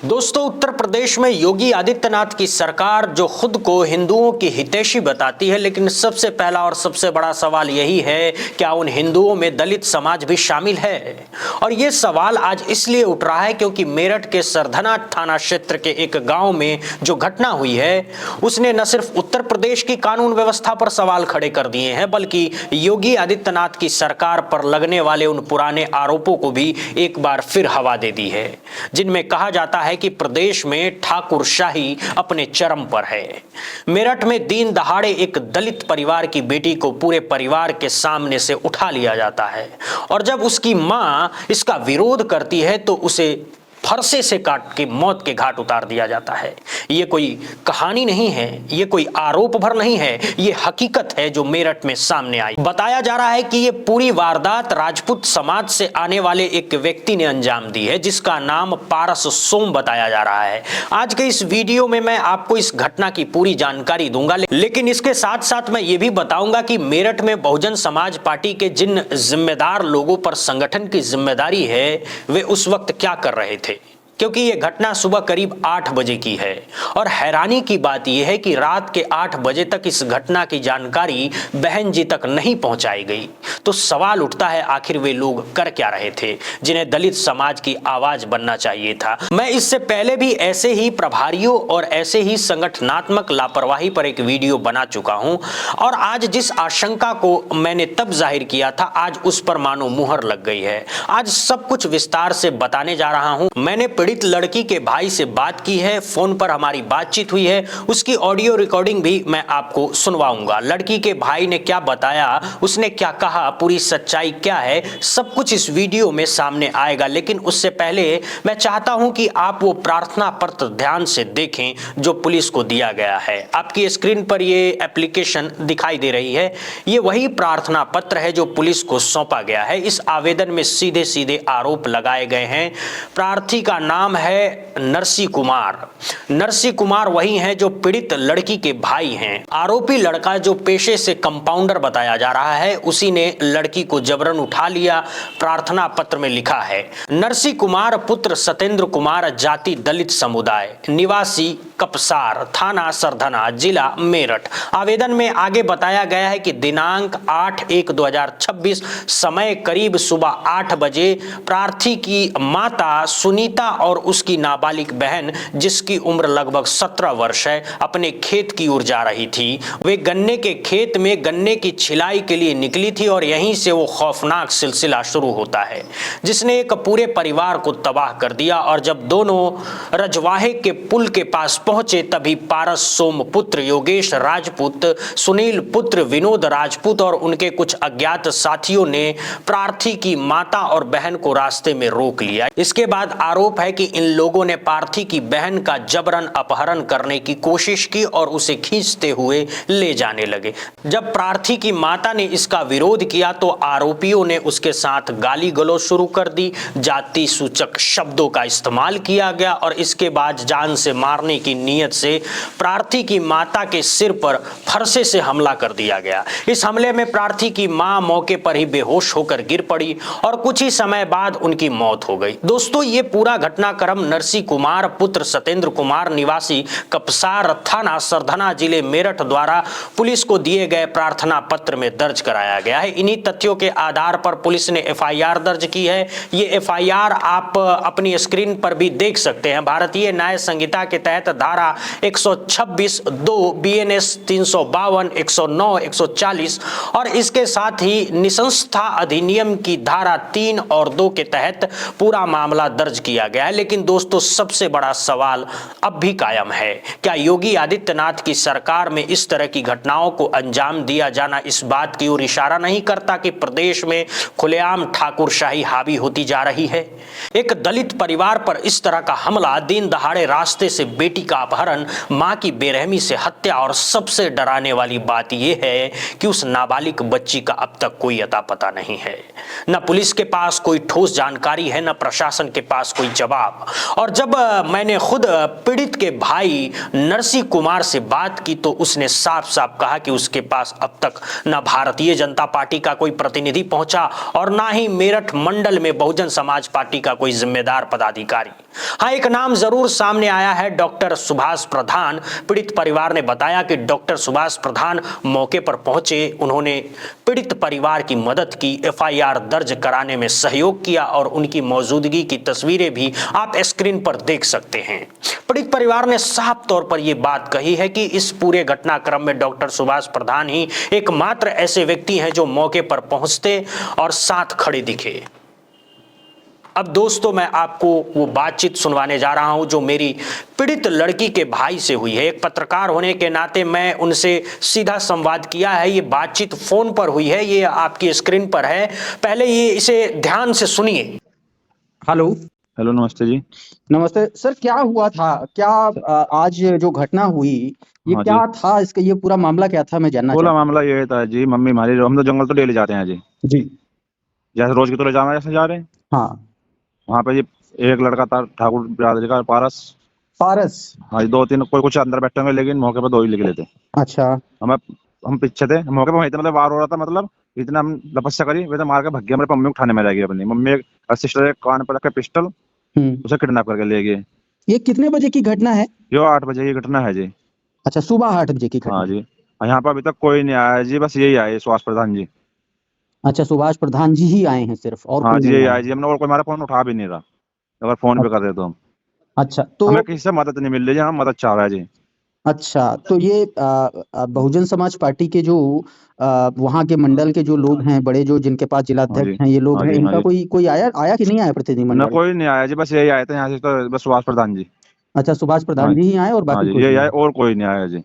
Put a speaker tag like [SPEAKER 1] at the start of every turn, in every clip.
[SPEAKER 1] दोस्तों, उत्तर प्रदेश में योगी आदित्यनाथ की सरकार जो खुद को हिंदुओं की हितैषी बताती है, लेकिन सबसे पहला और सबसे बड़ा सवाल यही है, क्या उन हिंदुओं में दलित समाज भी शामिल है? और यह सवाल आज इसलिए उठ रहा है क्योंकि मेरठ के सरधना थाना क्षेत्र के एक गांव में जो घटना हुई है, उसने न सिर्फ उत्तर प्रदेश की कानून व्यवस्था पर सवाल खड़े कर दिए हैं, बल्कि योगी आदित्यनाथ की सरकार पर लगने वाले उन पुराने आरोपों को भी एक बार फिर हवा दे दी है, जिनमें कहा जाता है कि प्रदेश में ठाकुरशाही अपने चरम पर है। मेरठ में दिन दहाड़े एक दलित परिवार की बेटी को पूरे परिवार के सामने से उठा लिया जाता है और जब उसकी मां इसका विरोध करती है तो उसे फरसे से काट के मौत के घाट उतार दिया जाता है। ये कोई कहानी नहीं है, ये कोई आरोप भर नहीं है, ये हकीकत है जो मेरठ में सामने आई। बताया जा रहा है कि ये पूरी वारदात राजपूत समाज से आने वाले एक व्यक्ति ने अंजाम दी है, जिसका नाम पारस सोम बताया जा रहा है। आज के इस वीडियो में मैं आपको इस घटना की पूरी जानकारी दूंगा, लेकिन इसके साथ साथ मैं ये भी बताऊंगा कि मेरठ में बहुजन समाज पार्टी के जिन जिम्मेदार लोगों पर संगठन की जिम्मेदारी है, वे उस वक्त क्या कर रहे थे, क्योंकि यह घटना सुबह करीब 8 बजे की है और हैरानी की बात यह है कि रात के 8 बजे तक इस घटना की जानकारी बहन जी तक नहीं पहुंचाई गई। तो सवाल उठता है, आखिर वे लोग कर क्या रहे थे जिन्हें दलित समाज की आवाज बनना चाहिए था। मैं इससे पहले भी ऐसे ही प्रभारियों और ऐसे ही संगठनात्मक लापरवाही पर एक वीडियो बना चुका हूं और आज जिस आशंका को मैंने तब जाहिर किया था, आज उस पर मानो मुहर लग गई है। आज सब कुछ विस्तार से बताने जा रहा हूं। मैंने पीड़ित लड़की के भाई से बात की है, फोन पर हमारी बातचीत हुई है, उसकी ऑडियो रिकॉर्डिंग भी मैं आपको सुनवाऊंगा। लड़की के भाई ने क्या बताया, उसने क्या कहा, पूरी सच्चाई क्या है, सब कुछ इस वीडियो में सामने आएगा। लेकिन उससे पहले मैं चाहता हूं कि आप वो प्रार्थना पत्र ध्यान से देखें जो पुलिस को दिया गया है। आपकी स्क्रीन पर ये एप्लीकेशन दिखाई दे रही है, ये वही प्रार्थना पत्र है जो पुलिस को सौंपा गया है। इस आवेदन में सीधे सीधे आरोप लगाए गए हैं। प्रार्थी का नाम है नरसी कुमार। नरसी कुमार वही हैं जो पीड़ित लड़की के भाई हैं। आरोपी लड़का जो पेशे से कंपाउंडर बताया जा रहा है, उसी ने लड़की को जबरन उठा लिया, प्रार्थना पत्र में लिखा है। नरसी कुमार पुत्र सतेंद्र कुमार, जाति दलित समुदाय, निवासी कपसार, थाना सरधना, जिला मेरठ। आवेदन में आगे बताया गया है कि दिनांक 8/1/2026 समय करीब सुबह 8 बजे प्रार्थी की माता सुनीता और उसकी नाबालिग बहन, जिसकी उम्र लगभग 17 वर्ष है, अपने खेत की ओर जा रही थी। वे गन्ने के खेत में गन्ने की छिलाई के लिए निकली थी और यहीं से वो खौफनाक सिलसिला शुरू होता है जिसने एक पूरे परिवार को तबाह कर दिया। और जब दोनों रजवाहे के पुल के पास पहुंचे तभी पारस सोम पुत्र योगेश राजपूत, सुनील पुत्र विनोद राजपूत और उनके कुछ अज्ञात साथियों ने प्रार्थी की माता और बहन को रास्ते में रोक लिया। इसके बाद आरोप है कि इन लोगों ने प्रार्थी की बहन का जबरन अपहरण करने की कोशिश की और उसे खींचते हुए ले जाने लगे। जब प्रार्थी की माता ने इसका विरोध किया तो आरोपियों ने उसके साथ गाली गलौज शुरू कर दी, जाति सूचक शब्दों का इस्तेमाल किया गया और इसके बाद जान से मारने की नीयत से प्रार्थी की माता के सिर पर फरसे से हमला कर दिया गया। इस हमले में प्रार्थी की मां मौके पर ही बेहोश होकर गिर पड़ी और कुछ ही समय बाद उनकी मौत हो गई। दोस्तों, ये पूरा घटनाक्रम नरसी कुमार पुत्र सतेंद्र कुमार, निवासी कपसार, थाना सरधना, जिले मेरठ द्वारा पुलिस को दिए गए प्रार्थना पत्र में दर्ज कराया गया है। इन्हीं तथ्यों के आधार पर पुलिस ने एफआईआर दर्ज की है। ये एफआईआर आप अपनी स्क्रीन पर भी देख सकते हैं। भारतीय न्याय संहिता के तहत धारा 126, 2 बीएनएस 352, 109, 140 और इसके साथ ही निसंस्था अधिनियम की धारा 3 और 2 के तहत पूरा मामला दर्ज किया गया है। लेकिन दोस्तों, सबसे बड़ा सवाल अब भी कायम है, क्या योगी आदित्यनाथ की सरकार में इस तरह की घटनाओं को अंजाम दिया जाना इस बात की ओर इशारा नहीं करता कि प्रदेश में खुलेआम ठाकुरशाही हावी होती जा रही है? एक दलित परिवार पर इस तरह का हमला, दिन दहाड़े रास्ते से बेटी का अपहरण, मां की बेरहमी से हत्या और सबसे डराने वाली बात यह है कि उस नाबालिग बच्ची का अब तक कोई अता पता नहीं है। न पुलिस के पास कोई ठोस जानकारी है, न प्रशासन के पास कोई जवाब। और जब मैंने खुद पीड़ित के भाई नरसी कुमार से बात की तो उसने साफ साफ कहा कि उसके पास अब तक न भारतीय जनता पार्टी का कोई प्रतिनिधि पहुंचा और ना ही मेरठ मंडल में बहुजन समाज पार्टी का कोई जिम्मेदार पदाधिकारी। हाँ, एक नाम जरूर सामने आया है, डॉक्टर सुभाष प्रधान। पीड़ित परिवार ने बताया कि डॉक्टर सुभाष प्रधान मौके पर पहुंचे, उन्होंने पीड़ित परिवार की मदद की, एफआईआर दर्ज कराने में सहयोग किया और उनकी मौजूदगी की तस्वीरें भी आप स्क्रीन पर देख सकते हैं। पीड़ित परिवार ने साफ तौर पर यह बात कही है कि इस पूरे घटनाक्रम में डॉक्टर सुभाष प्रधान ही एकमात्र ऐसे व्यक्ति हैं जो मौके पर पहुंचते और साथ खड़े दिखे। अब दोस्तों, मैं आपको वो बातचीत सुनवाने जा रहा हूं जो मेरी पीड़ित लड़की के भाई से हुई है। एक पत्रकार होने के नाते मैं उनसे सीधा संवाद किया है। ये बातचीत फोन पर हुई है, ये आपकी स्क्रीन पर है, पहले ये इसे ध्यान से सुनिए।
[SPEAKER 2] हेलो।
[SPEAKER 3] हेलो, नमस्ते जी।
[SPEAKER 2] नमस्ते सर, क्या हुआ था? क्या आज जो घटना हुई ये
[SPEAKER 3] हाँ
[SPEAKER 2] क्या
[SPEAKER 3] जी।
[SPEAKER 2] था? इसका ये पूरा मामला क्या था, मैं जानना
[SPEAKER 3] पूरा
[SPEAKER 2] चाहता
[SPEAKER 3] मामला ये था जी, मम्मी हमारी, हम तो जंगल तो डेली जाते हैं जी,
[SPEAKER 2] हूँ। जी।
[SPEAKER 3] जैसे रोज की तरह जाना जैसे जा रहे हैं।
[SPEAKER 2] हाँ।
[SPEAKER 3] वहाँ पे जी एक लड़का था, ठाकुर बिरादरी का, पारस।
[SPEAKER 2] पारस।
[SPEAKER 3] हाँ जी, 2-3 कोई कुछ अंदर बैठे होंगे, लेकिन मौके पर 2 ही निकले थे।
[SPEAKER 2] अच्छा।
[SPEAKER 3] हम पीछे थे मौके पर, वहीं थे, मतलब वार हो रहा था, मतलब इतना हम तपस्या करी, वे तो मार के भग गए। हमारे मम्मी को उठाने में लगी, अपनी मम्मी एक सिस्टर एक कान पर रख के पिस्टल, उसे किडनैप करके ले गए।
[SPEAKER 2] ये कितने बजे की घटना है?
[SPEAKER 3] जो 8 बजे की घटना है जी।
[SPEAKER 2] अच्छा, सुबह 8 बजे की घटना।
[SPEAKER 3] हाँ जी। यहाँ पर अभी तक कोई नहीं आया जी, बस यही आए सुभाष प्रधान जी।
[SPEAKER 2] अच्छा, सुभाष प्रधान जी ही आए हैं सिर्फ, और
[SPEAKER 3] हाँ
[SPEAKER 2] कोई
[SPEAKER 3] जी,
[SPEAKER 2] नहीं
[SPEAKER 3] यही
[SPEAKER 2] आया?
[SPEAKER 3] आए जी। हमने और कोई हमारा फोन उठा भी नहीं रहा, अगर फोन पे कर रहे तो हम।
[SPEAKER 2] अच्छा, तो
[SPEAKER 3] हमें किसी से मदद नहीं मिल रही है, हम मदद चाह रहे हैं जी।
[SPEAKER 2] अच्छा, तो ये बहुजन समाज पार्टी के जो वहाँ के मंडल के जो लोग हैं, बड़े जो जिनके पास
[SPEAKER 3] हाँ
[SPEAKER 2] जिलाध्यक्ष
[SPEAKER 3] जी।
[SPEAKER 2] हैं, ये लोग
[SPEAKER 3] हाँ
[SPEAKER 2] हैं,
[SPEAKER 3] जी। हाँ
[SPEAKER 2] इनका
[SPEAKER 3] जी।
[SPEAKER 2] कोई कोई आया कि नहीं आया प्रतिनिधि
[SPEAKER 3] ना,
[SPEAKER 2] मंडल?
[SPEAKER 3] कोई नहीं आया जी, बस यही आए थे यहाँ से, तो बस सुभाष प्रधान जी।
[SPEAKER 2] अच्छा, सुभाष
[SPEAKER 3] हाँ।
[SPEAKER 2] प्रधान जी ही आए और
[SPEAKER 3] हाँ
[SPEAKER 2] बाकी
[SPEAKER 3] जी,
[SPEAKER 2] कोई
[SPEAKER 3] यही
[SPEAKER 2] नहीं
[SPEAKER 3] आए
[SPEAKER 2] आया?
[SPEAKER 3] और कोई नहीं आया जी।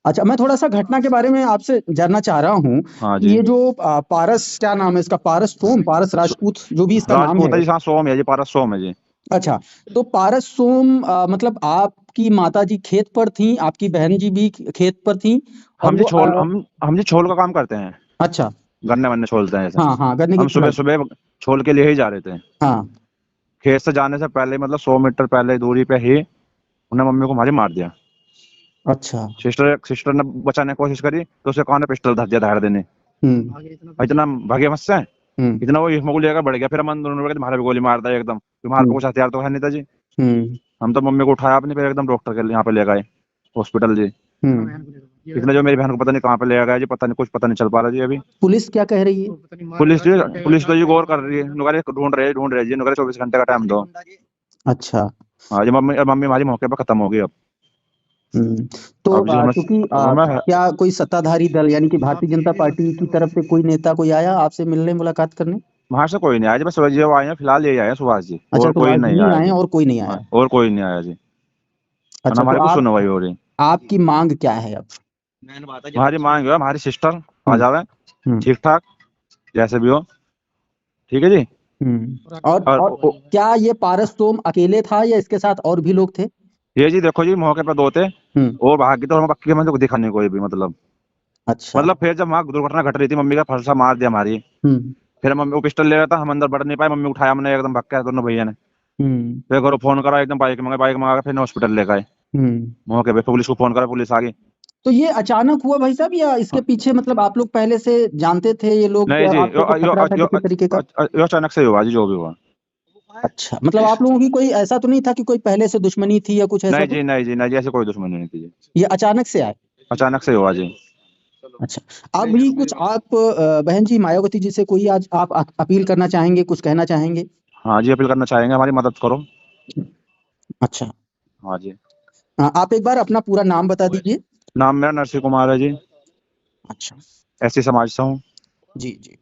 [SPEAKER 2] अच्छा, मैं थोड़ा सा घटना के बारे में आपसे जानना चाह रहा हूँ
[SPEAKER 3] हाँ
[SPEAKER 2] कि
[SPEAKER 3] जी।
[SPEAKER 2] ये जो पारस, क्या नाम है इसका, पारस सोम, पारस राजपूत, जो भी इसका नाम
[SPEAKER 3] राजपूत है
[SPEAKER 2] है।
[SPEAKER 3] जी, हाँ, सोम है जी, पारस सोम है जी।
[SPEAKER 2] अच्छा, तो पारस सोम, मतलब आपकी माता जी खेत पर थी, आपकी बहन जी भी खेत पर थी, और
[SPEAKER 3] हम जी
[SPEAKER 2] वो
[SPEAKER 3] छोल हम जी छोल का काम करते हैं,
[SPEAKER 2] अच्छा।
[SPEAKER 3] गन्ने वन्ने छोलते हैं ऐसा।
[SPEAKER 2] हाँ हाँ, गन्ने की
[SPEAKER 3] हम सुबह
[SPEAKER 2] खुदाई।
[SPEAKER 3] सुबह छोल के लिए ही जा रहे थे।
[SPEAKER 2] हाँ।
[SPEAKER 3] खेत से जाने से पहले, मतलब 100 मीटर पहले दूरी पे ही उन्हें मम्मी को हमारी मार दिया।
[SPEAKER 2] अच्छा।
[SPEAKER 3] सिस्टर ने बचाने की कोशिश करी तो उसे कान में पिस्टल धर दिया, धार देने। इतना भागे मुझसे, इतना वो इसमें लेकर बढ़ गया। फिर हम अंदर तुम्हारे भी गोली मार दी एकदम, तुम्हारे पे कुछ हथियार तो है नहीं था जी। हम तो मम्मी को उठाया अपनी, फिर एकदम डॉक्टर के यहाँ पे ले गए, हॉस्पिटल जी। इतना जो मेरी बहन को पता नहीं कहाँ पे ले गया जी, पता नहीं, कुछ पता नहीं चल पा रहा जी अभी।
[SPEAKER 2] पुलिस क्या कह रही है?
[SPEAKER 3] पुलिस तो जी गौर कर रही है, नुकरे ढूंढ रहे जी, नुकरे 24 घंटे का टाइम दो।
[SPEAKER 2] अच्छा।
[SPEAKER 3] हाँ जी, मम्मी हमारी मौके पर खत्म हो गई अब।
[SPEAKER 2] तो
[SPEAKER 3] अब जी
[SPEAKER 2] चूंकि
[SPEAKER 3] हमें
[SPEAKER 2] क्या कोई सत्ताधारी दल यानी कि भारतीय जनता पार्टी की तरफ से कोई नेता कोई आया आपसे मिलने, मुलाकात करने?
[SPEAKER 3] वहां से कोई नहीं आया जी, बस ये आए हैं, फिलहाल यही आए हैं सुभाष जी,
[SPEAKER 2] अच्छा,
[SPEAKER 3] और कोई
[SPEAKER 2] सुभाष
[SPEAKER 3] नहीं
[SPEAKER 2] जी
[SPEAKER 3] आया
[SPEAKER 2] आए
[SPEAKER 3] जी।
[SPEAKER 2] और कोई नहीं
[SPEAKER 3] हाँ,
[SPEAKER 2] आया?
[SPEAKER 3] और कोई नहीं आया जी।
[SPEAKER 2] अच्छा,
[SPEAKER 3] हमारे
[SPEAKER 2] तो
[SPEAKER 3] को सुनवाई हो रही।
[SPEAKER 2] आपकी मांग क्या है अब?
[SPEAKER 3] हमारी मांग है हमारी सिस्टर आ जावे, ठीक ठाक, जैसे भी हो, ठीक है जी।
[SPEAKER 2] और क्या ये पारस सोम अकेले था या इसके साथ और भी लोग थे?
[SPEAKER 3] ये जी देखो जी, मौके पर 2 थे और बाकी तो हम पक्की में तो दिखा नहीं कोई भी, मतलब।
[SPEAKER 2] अच्छा।
[SPEAKER 3] मतलब फिर जब वहाँ दुर्घटना घट रही थी, मम्मी का फरसा मार दिया हमारी। फिर मम्मी वो पिस्टल ले रहा था, हम अंदर बढ़ नहीं पाए, मम्मी उठाया हमने, एकदम भग गया दोनों भैया ने। फिर घरों फोन करा, एकदम बाइक मंगा के फिर हॉस्पिटल ले गए। मौके पे पुलिस को फोन करा, पुलिस आ गई।
[SPEAKER 2] तो ये अचानक हुआ भाई साहब, या इसके पीछे मतलब आप लोग पहले से जानते थे ये लोग,
[SPEAKER 3] नहीं जी,
[SPEAKER 2] आपको कुछ खतरा था किसी तरीके का?
[SPEAKER 3] यो अचानक से हुआ जी, जो भी हुआ।
[SPEAKER 2] अच्छा, मतलब आप लोगों की कोई ऐसा तो नहीं था कि कोई पहले से दुश्मनी थी या कुछ ऐसा?
[SPEAKER 3] नहीं जी, नहीं जी, नहीं जी, ऐसे कोई दुश्मनी नहीं थी जी,
[SPEAKER 2] ये अचानक से आए?
[SPEAKER 3] अचानक से हुआ जी।
[SPEAKER 2] अच्छा, अभी कुछ आप बहन जी मायावती जी से कोई आज आप अपील करना चाहेंगे, कुछ कहना चाहेंगे?
[SPEAKER 3] हाँ जी, अपील करना चाहेंगे, हमारी मदद करो।
[SPEAKER 2] अच्छा।
[SPEAKER 3] हाँ जी।
[SPEAKER 2] आप एक बार अपना पूरा नाम बता दीजिए।
[SPEAKER 3] नाम मेरा नरसी कुमार है जी।
[SPEAKER 2] अच्छा।
[SPEAKER 3] ऐसी समाज से हूँ।
[SPEAKER 2] जी जी।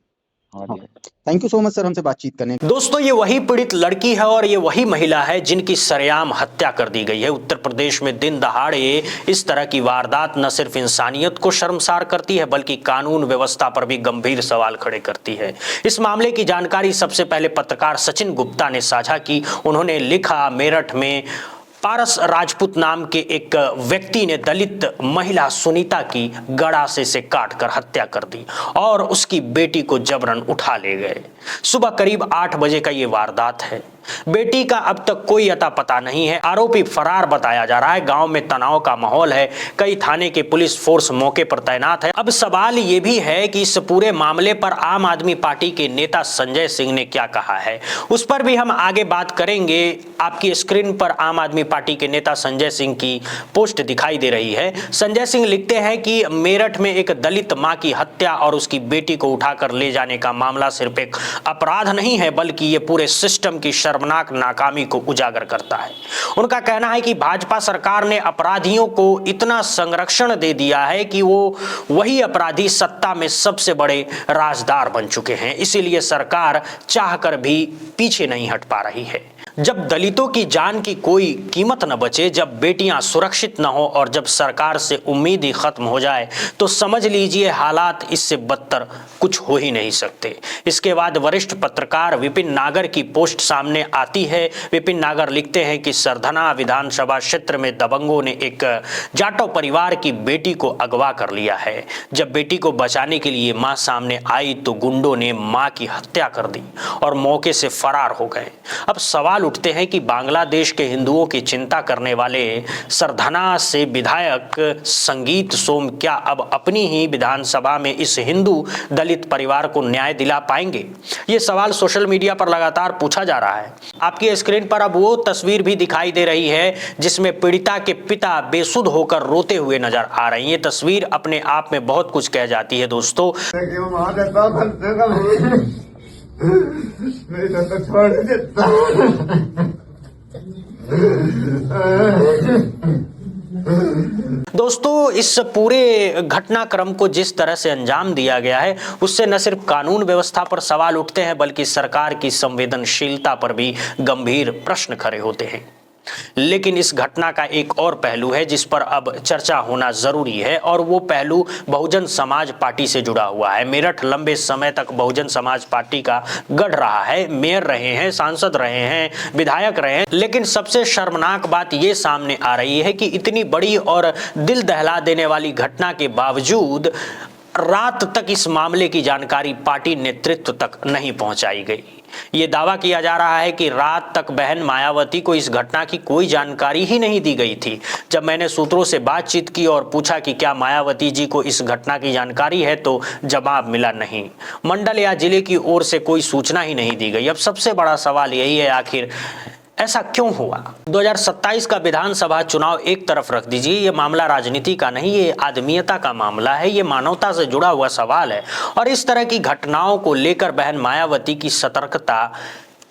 [SPEAKER 3] हाँ जी।
[SPEAKER 2] Thank you so much sir, हमसे बातचीत करने।
[SPEAKER 1] दोस्तों, ये वही पीड़ित लड़की है और ये वही महिला है जिनकी सरेआम हत्या कर दी गई है। उत्तर प्रदेश में दिन दहाड़े इस तरह की वारदात न सिर्फ इंसानियत को शर्मसार करती है बल्कि कानून व्यवस्था पर भी गंभीर सवाल खड़े करती है। इस मामले की जानकारी सबसे पहले पत्रकार सचिन गुप्ता ने साझा की। उन्होंने लिखा, मेरठ में पारस राजपूत नाम के एक व्यक्ति ने दलित महिला सुनीता की गड़ासे से काटकर हत्या कर दी और उसकी बेटी को जबरन उठा ले गए। सुबह करीब 8 बजे का ये वारदात है। बेटी का अब तक कोई अता पता नहीं है। आरोपी फरार बताया जा रहा है। गांव में तनाव का माहौल है। कई थाने के पुलिस फोर्स मौके पर तैनात है। अब सवाल ये भी है कि इस पूरे मामले पर आम आदमी पार्टी के नेता संजय सिंह ने क्या कहा है, उस पर भी हम आगे बात करेंगे। आपकी स्क्रीन पर आम आदमी पार्टी के नेता संजय सिंह की पोस्ट दिखाई दे रही है। संजय सिंह लिखते हैं कि मेरठ में एक दलित मां की हत्या और उसकी बेटी को उठाकर ले जाने का मामला सिर्फ एक अपराध नहीं है, बल्कि ये पूरे सिस्टम की शर्मनाक नाकामी को उजागर करता है। उनका कहना है कि भाजपा सरकार ने अपराधियों को इतना संरक्षण दे दिया है कि वो वही अपराधी सत्ता में सबसे बड़े राजदार बन चुके हैं। इसीलिए सरकार चाहकर भी पीछे नहीं हट पा रही है। जब दलितों की जान की कोई कीमत न बचे, जब बेटियां सुरक्षित न हो और जब सरकार से उम्मीद ही खत्म हो जाए, तो समझ लीजिए हालात इससे बदतर कुछ हो ही नहीं सकते। इसके बाद वरिष्ठ पत्रकार विपिन नागर की पोस्ट सामने आती है। विपिन नागर लिखते हैं कि सरधना विधानसभा क्षेत्र में दबंगों ने एक जाटव परिवार की बेटी को अगवा कर लिया है। जब बेटी को बचाने के लिए मां सामने आई तो गुंडों ने मां की हत्या कर दी और मौके से फरार हो गए। अब सवाल उठते हैं कि बांग्लादेश के हिंदुओं की चिंता करने वाले सरधना से विधायक संगीत सोम क्या अब अपनी ही विधानसभा में इस हिंदू दलित परिवार को न्याय दिला पाएंगे? ये सवाल सोशल मीडिया पर लगातार पूछा जा रहा है। आपकी स्क्रीन पर अब वो तस्वीर भी दिखाई दे रही है जिसमें पीड़िता के पिता बेसुध होकर रोते हुए नजर आ रहे हैं। ये तस्वीर अपने आप में बहुत कुछ कह जाती है दोस्तों।
[SPEAKER 4] नहीं तो छोड़ देता।
[SPEAKER 1] दोस्तों, इस पूरे घटनाक्रम को जिस तरह से अंजाम दिया गया है उससे न सिर्फ कानून व्यवस्था पर सवाल उठते हैं बल्कि सरकार की संवेदनशीलता पर भी गंभीर प्रश्न खड़े होते हैं। लेकिन इस घटना का एक और पहलू है जिस पर अब चर्चा होना जरूरी है और वो पहलू बहुजन समाज पार्टी से जुड़ा हुआ है। मेरठ लंबे समय तक बहुजन समाज पार्टी का गढ़ रहा है। मेयर रहे हैं, सांसद रहे हैं, विधायक रहे हैं। लेकिन सबसे शर्मनाक बात ये सामने आ रही है कि इतनी बड़ी और दिल दहला देने वाली घटना के बावजूद रात तक इस मामले की जानकारी पार्टी नेतृत्व तक नहीं पहुंचाई गई। ये दावा किया जा रहा है कि रात तक बहन मायावती को इस घटना की कोई जानकारी ही नहीं दी गई थी। जब मैंने सूत्रों से बातचीत की और पूछा कि क्या मायावती जी को इस घटना की जानकारी है तो जवाब मिला नहीं। मंडल या जिले की ओर से कोई सूचना ही नहीं दी गई। अब सबसे बड़ा सवाल यही है, आखिर ऐसा क्यों हुआ? 2027 का विधानसभा चुनाव एक तरफ रख दीजिए, ये मामला राजनीति का नहीं, ये आदमीयता का मामला है, ये मानवता से जुड़ा हुआ सवाल है। और इस तरह की घटनाओं को लेकर बहन मायावती की सतर्कता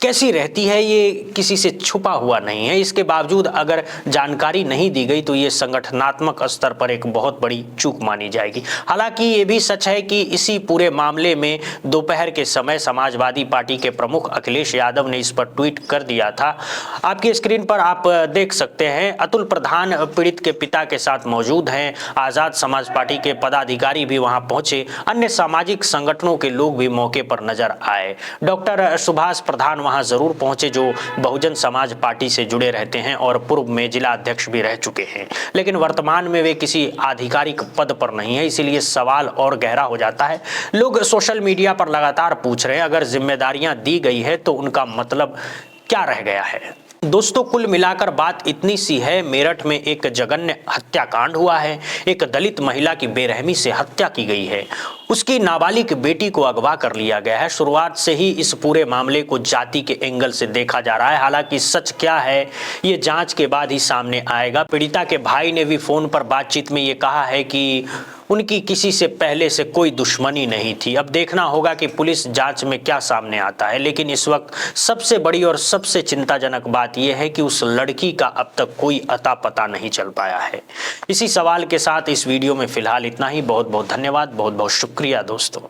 [SPEAKER 1] कैसी रहती है ये किसी से छुपा हुआ नहीं है। इसके बावजूद अगर जानकारी नहीं दी गई तो ये संगठनात्मक स्तर पर एक बहुत बड़ी चूक मानी जाएगी। हालांकि ये भी सच है कि इसी पूरे मामले में दोपहर के समय समाजवादी पार्टी के प्रमुख अखिलेश यादव ने इस पर ट्वीट कर दिया था। आपकी स्क्रीन पर आप देख सकते हैं। अतुल प्रधान पीड़ित के पिता के साथ मौजूद हैं। आजाद समाज पार्टी के पदाधिकारी भी वहां पहुंचे। अन्य सामाजिक संगठनों के लोग भी मौके पर नजर आए। डॉक्टर सुभाष प्रधान वहां जरूर पहुंचे जो बहुजन समाज पार्टी से जुड़े रहते हैं और पूर्व में जिला अध्यक्ष भी रह चुके हैं, लेकिन वर्तमान में वे किसी आधिकारिक पद पर नहीं है। इसीलिए सवाल और गहरा हो जाता है। लोग सोशल मीडिया पर लगातार पूछ रहे हैं अगर जिम्मेदारियां दी गई है तो उनका मतलब क्या रह गया है। दोस्तों, कुल मिलाकर बात इतनी सी है, मेरठ में एक जघन्य हत्याकांड हुआ है। एक दलित महिला की बेरहमी से हत्या की गई है। उसकी नाबालिग बेटी को अगवा कर लिया गया है। शुरुआत से ही इस पूरे मामले को जाति के एंगल से देखा जा रहा है। हालांकि सच क्या है ये जांच के बाद ही सामने आएगा। पीड़िता के भाई ने भी फोन पर बातचीत में ये कहा है कि उनकी किसी से पहले से कोई दुश्मनी नहीं थी। अब देखना होगा कि पुलिस जांच में क्या सामने आता है। लेकिन इस वक्त सबसे बड़ी और सबसे चिंताजनक बात यह है कि उस लड़की का अब तक कोई अता पता नहीं चल पाया है। इसी सवाल के साथ इस वीडियो में फिलहाल इतना ही। बहुत बहुत धन्यवाद, बहुत बहुत शुक्रिया दोस्तों।